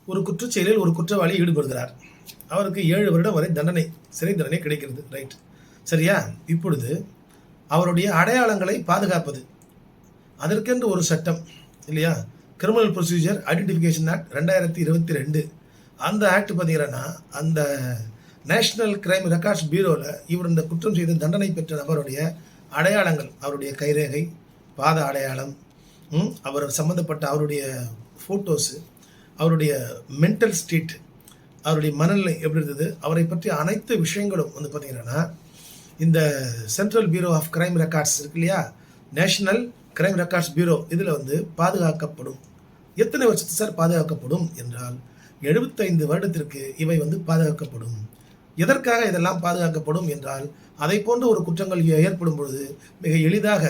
ஒரு குற்றச்செயலில் ஒரு குற்றவாளி ஈடுபடுகிறார். அவருக்கு 7 வருடம் வரை சிறை தண்டனை கிடைக்கிறது. ரைட், சரியா? இப்பொழுது அவருடைய அடையாளங்களை பாதுகாப்பது அதற்கென்று ஒரு சட்டம் இல்லையா? Criminal procedure identification act 2022. அந்த ஆக்ட் பார்த்தீங்கன்னா, அந்த நேஷனல் கிரைம் ரெக்கார்ட்ஸ் பியூரோவில் இவர் இந்த குற்றம் செய்து தண்டனை பெற்ற நபருடைய அடையாளங்கள், அவருடைய கைரேகை, பாத அடையாளம், அவர் சம்மந்தப்பட்ட அவருடைய ஃபோட்டோஸு, அவருடைய மென்டல் ஸ்டேட், அவருடைய மனநிலை எப்படி இருந்தது, அவரை பற்றி அனைத்து விஷயங்களும் வந்து பார்த்தீங்கன்னா இந்த central bureau of crime records இருக்கு இல்லையா, நேஷனல் கிரைம் ரெக்கார்ட்ஸ் பியூரோ, இதில் வந்து பாதுகாக்கப்படும். எத்தனை வருஷத்துக்கு சார் பாதுகாக்கப்படும் என்றால் 75 வருடத்திற்கு இவை வந்து பாதுகாக்கப்படும். எதற்காக இதெல்லாம் பாதுகாக்கப்படும் என்றால், அதை போன்ற ஒரு குற்றங்கள் ஏற்படும் பொழுது மிக எளிதாக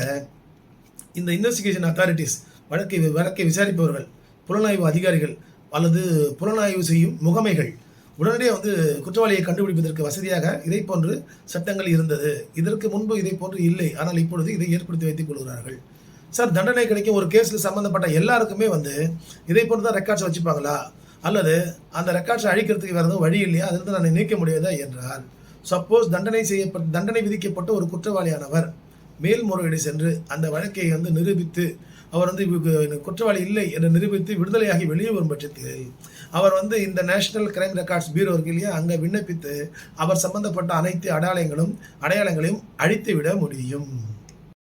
இந்த இன்வெஸ்டிகேஷன் அத்தாரிட்டிஸ், வழக்கை விசாரிப்பவர்கள், புலனாய்வு அதிகாரிகள் அல்லது புலனாய்வு செய்யும் முகமைகள் உடனடியாக வந்து குற்றவாளியை கண்டுபிடிப்பதற்கு வசதியாக இதை போன்று சட்டங்கள் இருந்தது. இதற்கு முன்பு இதை போன்று இல்லை, ஆனால் இப்பொழுது இதை ஏற்படுத்தி வைத்துக் கொள்கிறார்கள். சார், தண்டனை கிடைக்கும் ஒரு கேஸில் சம்மந்தப்பட்ட எல்லாருக்குமே வந்து இதை போன்று தான் ரெக்கார்ட்ஸ் வச்சுப்பாங்களா, அல்லது அந்த ரெக்கார்ட்ஸை அழிக்கிறதுக்கு வேறு எதுவும் வழி இல்லையா, அதிலிருந்து நான் நீக்க முடியாதா என்றால், சப்போஸ் தண்டனை விதிக்கப்பட்ட ஒரு குற்றவாளியானவர் மேல்முறையீடு சென்று அந்த வழக்கை வந்து நிரூபித்து அவர் வந்து குற்றவாளி இல்லை என்று நிரூபித்து விடுதலையாகி வெளியே வரும் பட்சத்தில் அவர் வந்து இந்த நேஷனல் கிரைம் ரெக்கார்ட்ஸ் பியூரோ இருக்கு இல்லையா, அங்கே விண்ணப்பித்து அவர் சம்பந்தப்பட்ட அனைத்து அடையாளங்களையும் அழித்து விட முடியும்.